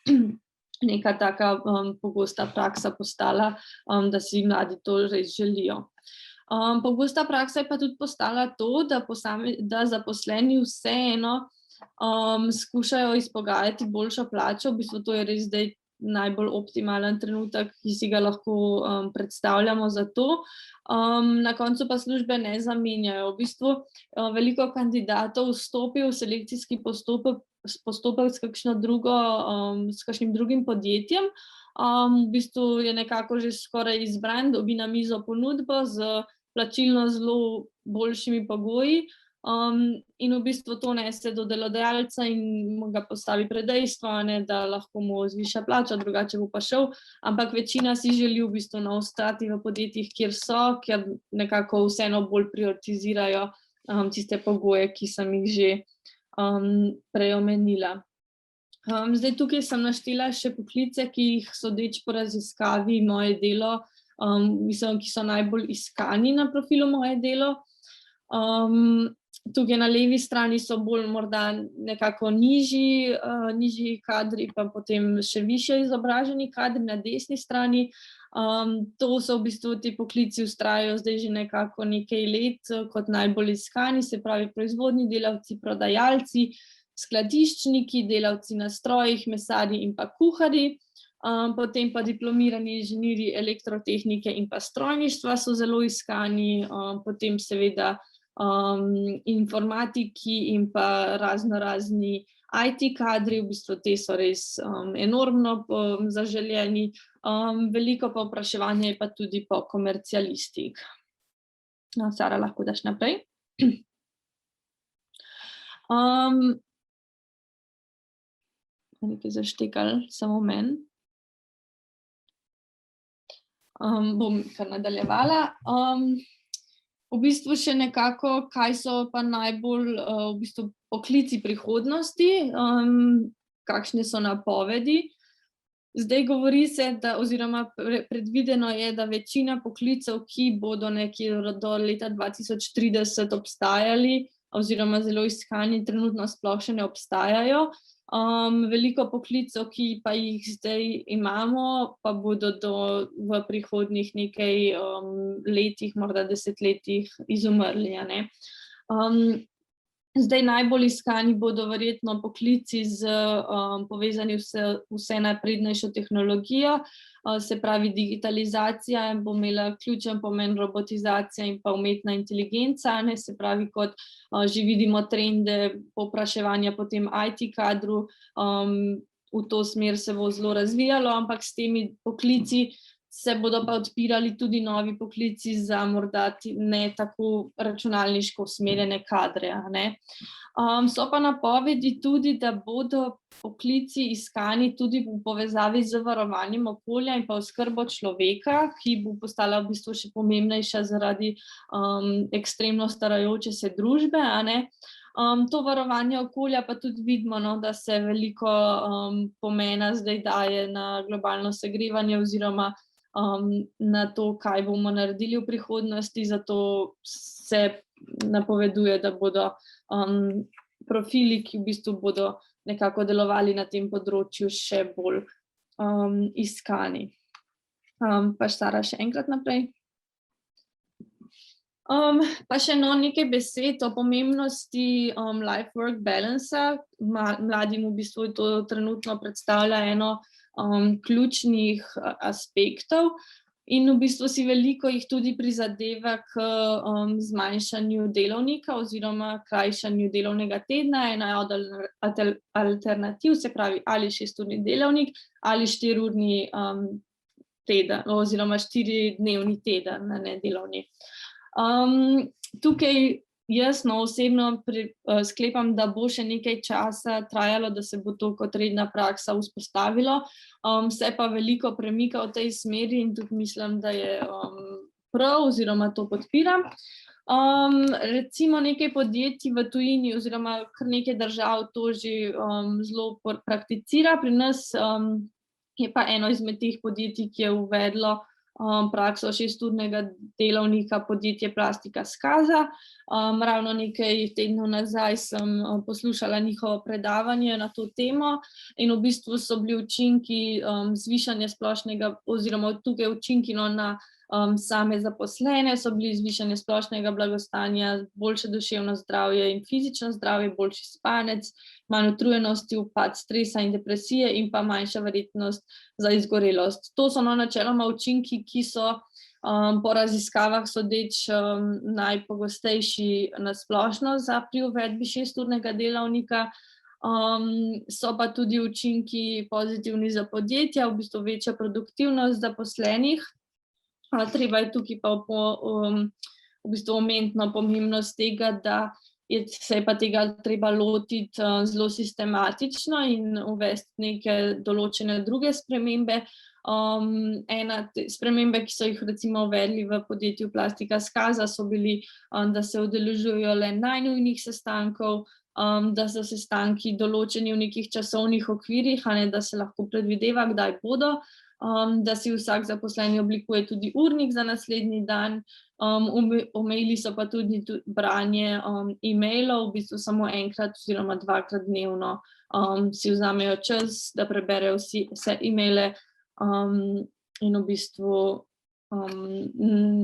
B: neka taka pogosta praksa postala, da si mladi to res želijo. Pogosta praksa je pa tudi postala to, da zaposleni vseeno skušajo izpogajati boljšo plačo, v bistvu to je res zdaj najbolj optimalen trenutek, ki si ga lahko predstavljamo za to. Na koncu pa službe ne zamenjajo. V bistvu veliko kandidatov vstopi v selekcijski postopek s kakšnim drugim podjetjem. V bistvu je nekako že skoraj izbran, dobi na mizo ponudbo z plačilno zelo boljšimi pogoji. In v bistvu to nese do delodajalca in ga postavi pred dejstvo, da lahko mu zviša plača, drugače bo pa šel, ampak večina si želi v bistvu ostati v podjetjih, kjer so, ker nekako vseeno bolj prioritizirajo tiste pogoje, ki sem jih že prej omenila. Zdaj tukaj sem naštela še poklice, ki jih sodeč po raziskavi Moje delo, mislim, ki so najbolj iskani na profilu Moje delo. Tukaj na levi strani so bolj morda nekako nižji kadri, pa potem še višje izobraženi kadri na desni strani. To so v bistvu ti poklici vztrajajo zdaj že nekako nekaj let kot najbolj iskani, se pravi proizvodni delavci, prodajalci, skladiščniki, delavci na strojih, mesarji in pa kuharji. Potem pa diplomirani inženirji elektrotehnike in pa strojništva so zelo iskani, potem seveda informatiki in pa raznorazni IT kadri, v bistvu te so res enormno zaželeni, veliko povpraševanje je pa tudi po komercialistih. Sara, lahko daš naprej. Nekaj zaštekali, samo meni. Bom kar nadaljevala. V bistvu še nekako, kaj so pa najbolj v bistvu poklici prihodnosti, kakšne so napovedi. Zdaj govori se, oziroma predvideno je, da večina poklicev, ki bodo nekje do leta 2030 obstajali, oziroma zelo iskani, trenutno sploh še ne obstajajo. Veliko poklicev, ki pa jih zdaj imamo, pa bodo v prihodnjih nekaj letih, morda desetletjih izumrli. Zdaj najbolj iskani bodo verjetno poklici povezani vse naprednejšo tehnologijo, se pravi digitalizacija bo imela ključen pomen, robotizacija in pa umetna inteligenca, se pravi kot že vidimo trende povpraševanja po tem IT kadru, v to smer se bo zelo razvijalo, ampak s temi poklici se bodo pa odpirali tudi novi poklici za morda ne tako računalniško usmerjene kadre. So pa napovedi tudi, da bodo poklici iskani tudi v povezavi z varovanjem okolja in pa oskrbo človeka, ki bo postala v bistvu še pomembnejša zaradi ekstremno starajoče se družbe. To varovanje okolja pa tudi vidimo, da se veliko pomena zdaj daje na globalno segrevanje oziroma na to, kaj bomo naredili v prihodnosti, zato se napoveduje, da bodo profili, ki v bistvu bodo nekako delovali na tem področju, še bolj iskani. Pa Sara, še enkrat naprej. Pa še nekaj besed o pomembnosti life-work balansa. Mladim v bistvu to trenutno predstavlja eno ključnih aspektov in v bistvu si veliko jih tudi prizadeva k zmanjšanju delovnika oziroma krajšanju delovnega tedna. Ena od alternativ, se pravi ali 6-urni delovnik ali 4-urni teden oziroma 4-dnevni teden, ne delovni. Tukaj jaz osebno sklepam, da bo še nekaj časa trajalo, da se bo to kot redna praksa vzpostavilo. Se pa veliko premika v tej smeri in tudi mislim, da je prav oziroma to podpiram. Recimo nekaj podjetij v tujini oziroma kar nekaj držav to že zelo prakticira. Pri nas je pa eno izmed teh podjetij, ki je uvedlo prakso 6-urnega delovnika, podjetje Plastika Skaza. Ravno nekaj tednov nazaj sem poslušala njihovo predavanje na to temo in v bistvu so bili učinki zvišanja splošnega oziroma tukaj učinki na same zaposlene, so bili zvišanje splošnega blagostanja, boljše duševno zdravje in fizično zdravje, boljši spanec, manj utrujenosti, upad stresa in depresije in pa manjša verjetnost za izgorelost. To so načeloma učinki, ki so po raziskavah sodeč najpogostejši na splošno pri uvedbi 6-urnega delavnika. So pa tudi učinki pozitivni za podjetja, v bistvu večja produktivnost zaposlenih. Treba je tukaj pa v bistvu omeniti pomembnost tega, da se je pa tega treba lotiti zelo sistematično in uvesti neke določene druge spremembe. Ena spremembe, ki so jih recimo uvedli v podjetju Plastika Skaza, so bili, da se udeležujejo le najnujnih sestankov, da so sestanki določeni v nekih časovnih okvirih, da se lahko predvideva, kdaj bodo, da si vsak zaposleni oblikuje tudi urnik za naslednji dan. Omejili so pa tudi branje e-mailov, v bistvu samo enkrat oziroma dvakrat dnevno si vzamejo čas, da preberejo vse e-maile in v bistvu,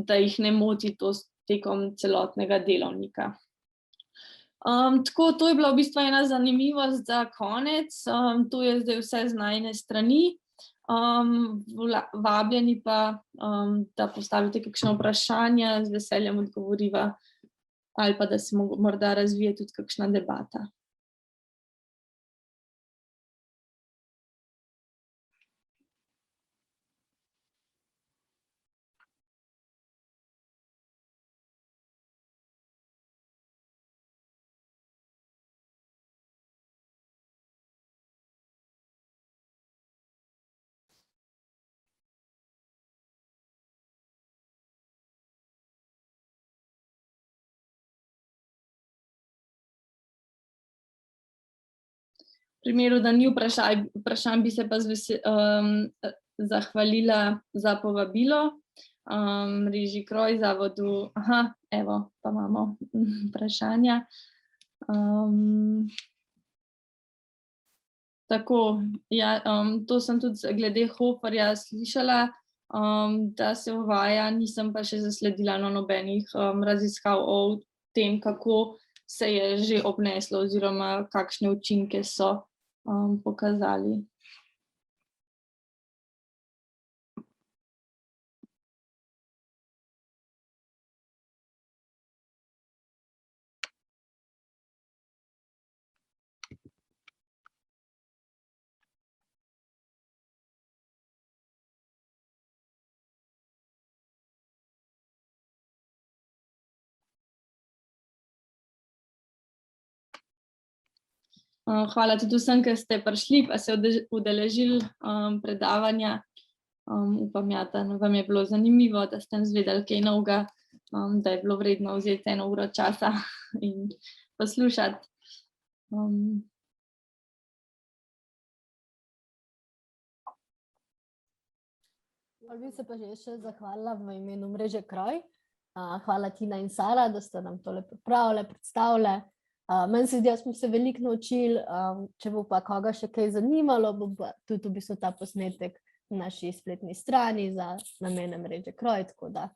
B: da jih ne moti to tekom celotnega delovnika. Tako, to je bila v bistvu ena zanimivost za konec. To je zdaj vse z najine strani. Vabljeni pa, da postavite kakšno vprašanja, z veseljem odgovoriva, ali pa da se morda razvije tudi kakšna debata. V primeru, da ni vprašanj, bi se pa zahvalila za povabilo. Mreži Kroj, zavodu, evo, pa imamo vprašanja. Tako, ja, to sem tudi glede Hoferja slišala, da se uvaja, nisem pa še zasledila nobenih raziskav o tem, kako se je že obneslo oziroma kakšne učinke so pokazali. Hvala tudi vsem, ki ste prišli pa se udeležili predavanja. Upam, da vam je bilo zanimivo, da ste izvedeli kaj novega, da je bilo vredno vzeti 1 uro časa in poslušati.
C: Bi se pa še zahvalila v imenu Mreže Kroj. Hvala Tina in Sara, da ste nam tole pripravile, predstavile. Meni se zdi, da smo se veliko naučili, če bo pa koga še kaj zanimalo, bo pa tudi v bistvu ta posnetek na naši spletni strani za namene Mreže Kroj, tako da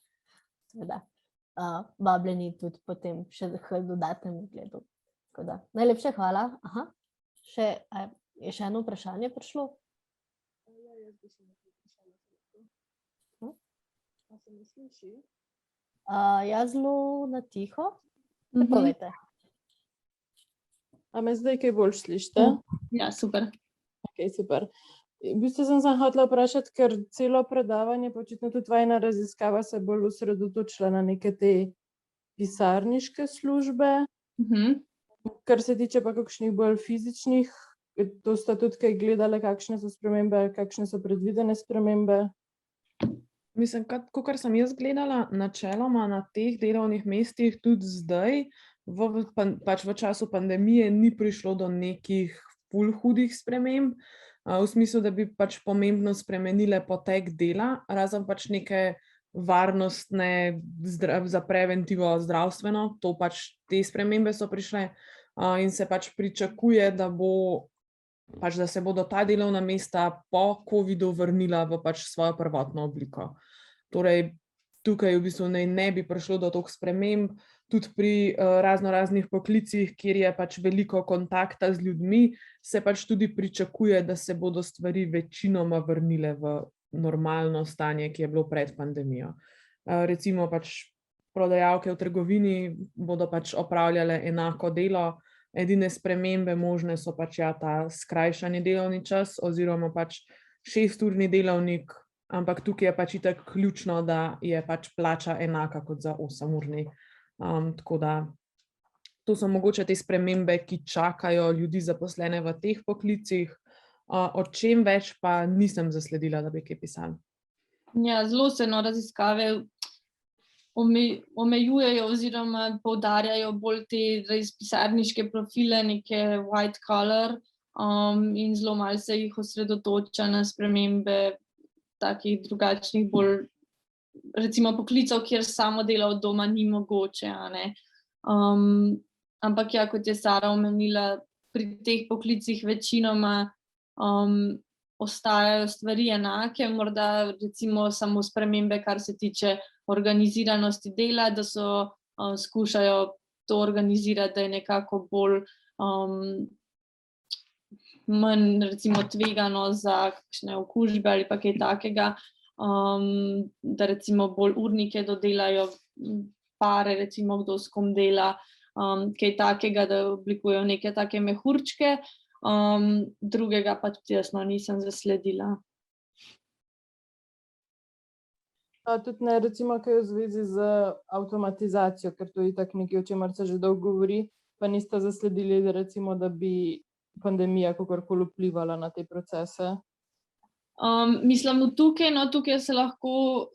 C: seveda vabljeni tudi potem še k dodatnemu ogledu. Tako da, najlepša hvala. Je še eno vprašanje prišlo? Ja, zelo na tiho. Povejte.
D: A me zdaj kaj bolj slišite?
B: Ja, super.
D: Ok, super. V bistvu sem se hotela vprašati, ker celo predavanje, očitno tudi vajina raziskava se bolj osredotočila na neke te pisarniške službe. Kar se tiče pa kakšnih bolj fizičnih, to sta tudi kaj gledali, kakšne so spremembe, kakšne so predvidene spremembe?
A: Mislim, kakor sem jaz gledala, načeloma na teh delovnih mestih tudi zdaj, v času pandemije ni prišlo do nekih ful hudih sprememb, v smislu, da bi pomembno spremenile potek dela, razen neke varnostne za preventivo zdravstveno, te spremembe so prišle in se pričakuje, da se bodo ta delovna mesta po covidu vrnila v svojo prvotno obliko. Torej, tukaj v bistvu ne bi prišlo do toliko sprememb, tudi pri raznih poklicih, kjer je pač veliko kontakta z ljudmi, se pač tudi pričakuje, da se bodo stvari večinoma vrnile v normalno stanje, ki je bilo pred pandemijo. Recimo pač prodajalke v trgovini bodo pač opravljale enako delo, edine spremembe možne so pač ta skrajšani delovni čas oziroma pač 6-urni delavnik, ampak tukaj je pač itak ključno, da je pač plača enaka kot za 8-urni. Tako da to so mogoče te spremembe, ki čakajo ljudi zaposlene v teh poklicih. O čem več pa nisem zasledila, da bi kaj pisali.
B: Ja, zelo se raziskave omejujejo oziroma poudarjajo bolj te res pisarniške profile, neke white collar, in zelo malo se jih osredotoča na spremembe takih drugačnih bolj recimo poklicev, kjer samo delo od doma ni mogoče, a ne. Ampak ja, kot je Sara omenila, pri teh poklicih večinoma ostajajo stvari enake, morda recimo samo spremembe, kar se tiče organiziranosti dela, da so skušajo to organizirati, da je nekako bolj manj recimo tvegano za kakšne okužbe ali pa kaj takega, da recimo bolj urnike dodelajo pare, recimo kdo s kom dela, kaj takega, da oblikujejo neke take mehurčke, drugega pa tudi jaz nisem zasledila.
D: Tudi ne, recimo, kaj v zvezi z avtomatizacijo, ker to je itak nekaj, o čemer se že dolgo govori, pa niste zasledili, da recimo, da bi pandemija kakorkoli vplivala na te procese?
B: Mislim, tukaj se lahko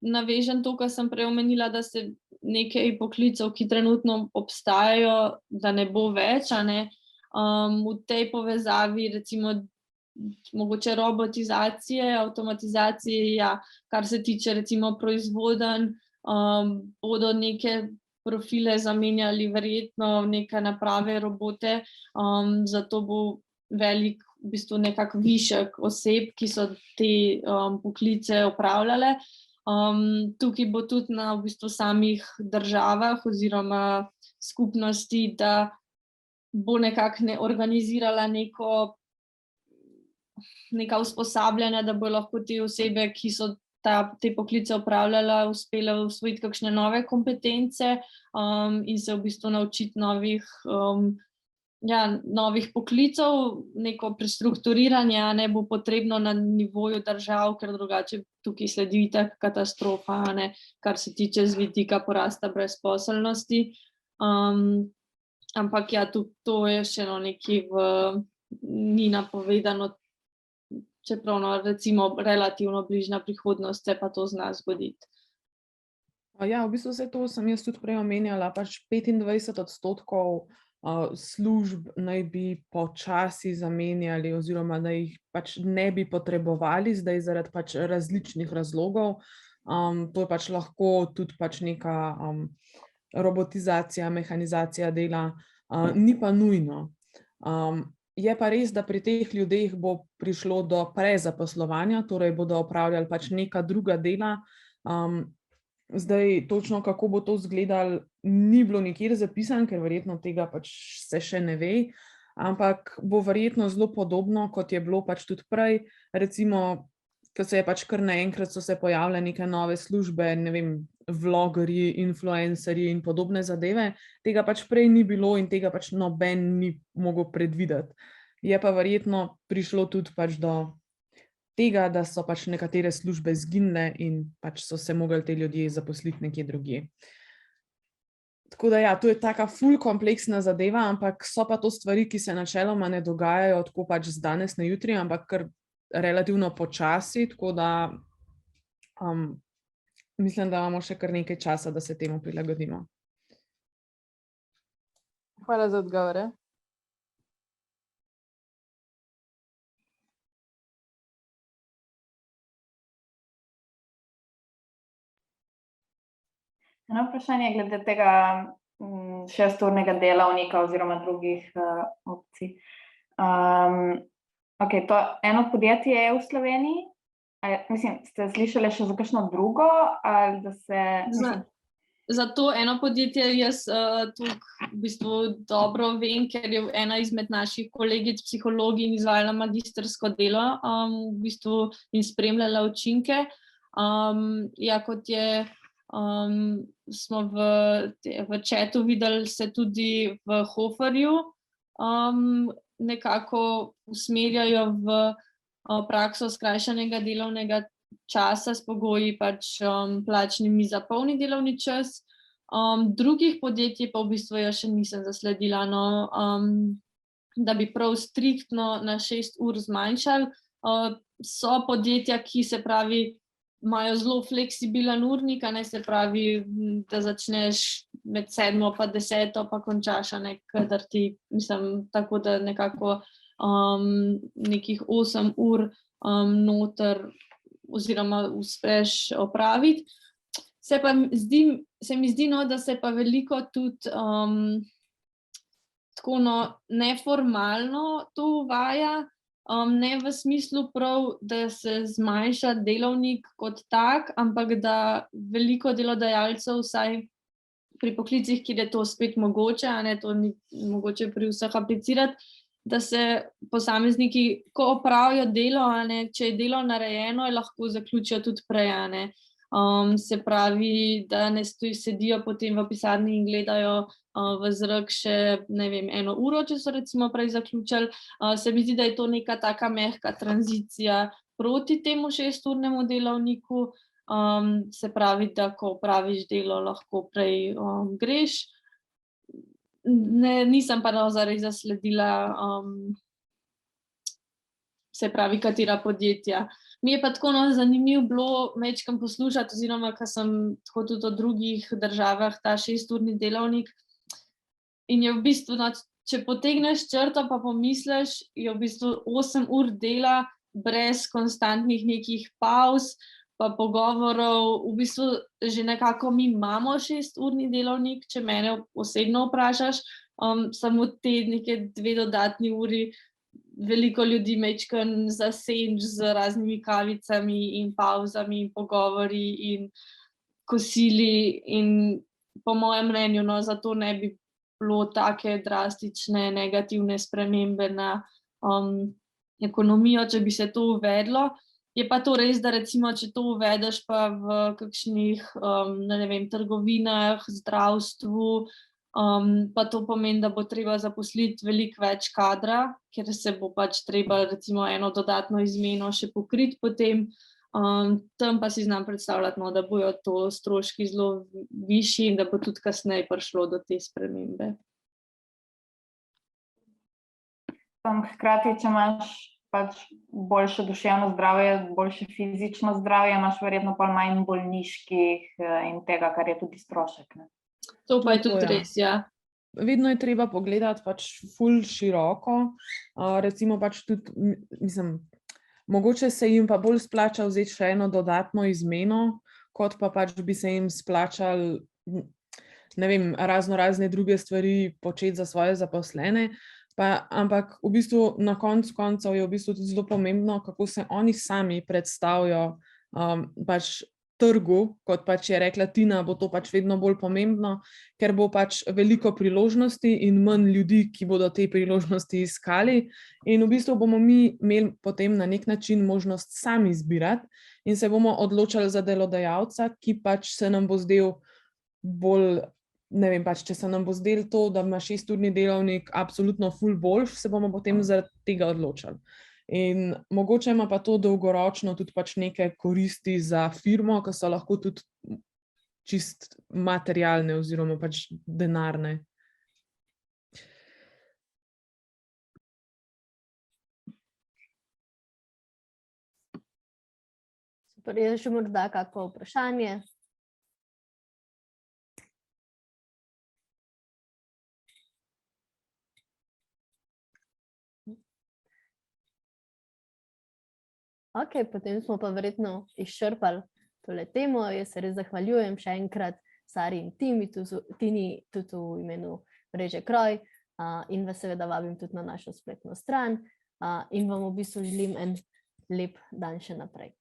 B: navežem to, kar sem prej omenila, da se nekaj poklicev, ki trenutno obstajajo, da ne bo več, a ne. V tej povezavi recimo mogoče robotizacije, avtomatizacije, ja, kar se tiče recimo proizvodenj, bodo neke profile zamenjali verjetno neke naprave, robote, zato bo velik v bistvu nekako višek oseb, ki so te poklice opravljale. Tukaj bo tudi na v bistvu samih državah oziroma skupnosti, da bo nekako organizirala neka usposabljanja, da bo lahko te osebe, ki so te poklice opravljala, uspele usvojiti kakšne nove kompetence in se v bistvu naučiti novih poklicev, neko prestrukturiranje ne bo potrebno na nivoju držav, ker drugače tukaj sledi itak katastrofa, ne, kar se tiče z vidika porasta brezposelnosti. Ampak ja, tudi to je še nekaj ni napovedano, čeprav recimo relativno bližnja prihodnost se pa to zna zgoditi.
A: Ja, v bistvu vse to sem jaz tudi prej omenjala, pač 25% služb naj bi počasi zamenjali oziroma da jih pač ne bi potrebovali zdaj zaradi pač različnih razlogov. To je pač lahko tudi pač neka robotizacija, mehanizacija dela, ni pa nujno. Je pa res, da pri teh ljudeh bo prišlo do prezaposlovanja, torej bodo opravljali pač neka druga dela. Zdaj, točno kako bo to izgledalo, ni bilo nikjer zapisano, ker verjetno tega pač se še ne ve, ampak bo verjetno zelo podobno, kot je bilo pač tudi prej. Recimo, ko se je pač kar naenkrat so se pojavile neke nove službe, ne vem, vlogerji, influencerji in podobne zadeve, tega pač prej ni bilo in tega pač noben ni mogel predvideti. Je pa verjetno prišlo tudi pač do tega, da so pač nekatere službe izginile in pač so se mogli te ljudje zaposliti nekje drugje. Tako da ja, to je taka ful kompleksna zadeva, ampak so pa to stvari, ki se načeloma ne dogajajo tako pač z danes na jutri, ampak kar relativno počasi, tako da mislim, da imamo še kar nekaj časa, da se temu prilagodimo.
D: Hvala za odgovore.
E: Eno vprašanje glede tega 6-urnega delavnika oziroma drugih opcij. To eno podjetje je v Sloveniji, Mislim, ste slišali še za kakšno drugo, ali da se...
B: Za to eno podjetje jaz tukaj v bistvu dobro vem, ker je ena izmed naših kolegic psihologij izvajala magistrsko delo v bistvu in spremljala učinke. Ja, kot je smo v chatu videli, se tudi v Hoferju nekako usmerjajo v prakso skrajšanega delovnega časa s pogoji pač plačnimi za polni delovni čas. Drugih podjetij pa v bistvu jaz še nisem zasledila, no, da bi prav striktno na 6 ur zmanjšali. So podjetja, ki se pravi, imajo zelo fleksibilen urnik, a ne, se pravi, da začneš med 7 pa 10 pa končaš, a ne, kadar ti, mislim, tako da nekako nekih 8 ur noter oziroma uspeš opraviti. Se mi zdi, no, da se pa veliko tudi tako neformalno to uvaja, ne v smislu prav, da se zmanjša delovnik kot tak, ampak da veliko delodajalcev, vsaj pri poklicih, kjer je to spet mogoče, a ne, to ni mogoče pri vseh aplicirati, da se posamezniki, ko opravijo delo, a ne, če je delo narejeno, lahko zaključijo tudi prej, a ne. Se pravi, da ne sedijo potem v pisarni in gledajo v zrak še, ne vem, 1 uro, če so recimo prej zaključili. Se mi zdi, da je to neka taka mehka tranzicija proti temu 6-urnemu delovniku. Se pravi, da ko opraviš delo, lahko prej greš. Nisem pa zares zasledila, se pravi, katera podjetja. Mi je pa tako zanimivo bilo majčkeno poslušati, oziroma ker sem tako tudi v drugih državah ta 6-urni delovnik. In je v bistvu, če potegneš črto pa pomisliš, je v bistvu 8 ur dela brez konstantnih nekih pavz pa pogovorov. V bistvu že nekako mi imamo 6-urni delovnik, če mene osebno vprašaš, samo te neke 2 dodatni uri veliko ljudi majčkeno zasenč z raznimi kavicami in pavzami in pogovori in kosili in po mojem mnenju, no, zato ne bi bilo take drastične negativne spremembe na ekonomijo, če bi se to uvedlo. Je pa to res, da recimo, če to uvedeš pa v kakšnih, ne vem, trgovinah, zdravstvu, pa to pomeni, da bo treba zaposliti veliko več kadra, ker se bo pač treba recimo eno dodatno izmeno še pokriti potem. Tam pa si znam predstavljati, no, da bojo to stroški zelo višji in da bo tudi kasneje prišlo do te spremembe.
E: Hkrati, če imaš pač boljše duševno zdravje, boljše fizično zdravje, imaš verjetno pa manj bolniških in tega, kar je tudi strošek, ne?
B: To pa je tudi res, ja.
A: Vedno je treba pogledati pač ful široko, recimo pač tudi, mislim, mogoče se jim pa bolj splača vzeti še eno dodatno izmeno, kot pa pač bi se jim splačali, ne vem, razne druge stvari početi za svoje zaposlene. Ampak v bistvu na koncu koncev je v bistvu tudi zelo pomembno, kako se oni sami predstavijo pač trgu, kot pač je rekla Tina, bo to pač vedno bolj pomembno, ker bo pač veliko priložnosti in manj ljudi, ki bodo te priložnosti iskali. In v bistvu bomo mi imeli potem na nek način možnost sami izbirati in se bomo odločali za delodajalca, ki pač se nam bo zdel bolj, ne vem, pač, če se nam bo zdelo to, da ima 6-urni delovnik absolutno ful boljš, se bomo potem zaradi tega odločali. In mogoče ima pa to dolgoročno tudi pač neke koristi za firmo, ki so lahko tudi čist materialne oziroma pač denarne.
C: Super, je še morda kako vprašanje? Ok, potem smo pa verjetno izčrpali tole temo. Jaz se res zahvaljujem še enkrat Sari in Tini tudi v imenu mreže Kroj in vas seveda vabim tudi na našo spletno stran in vam v bistvu želim en lep dan še naprej.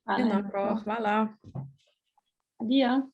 B: Hvala.
A: Enako, hvala.
B: Adijo.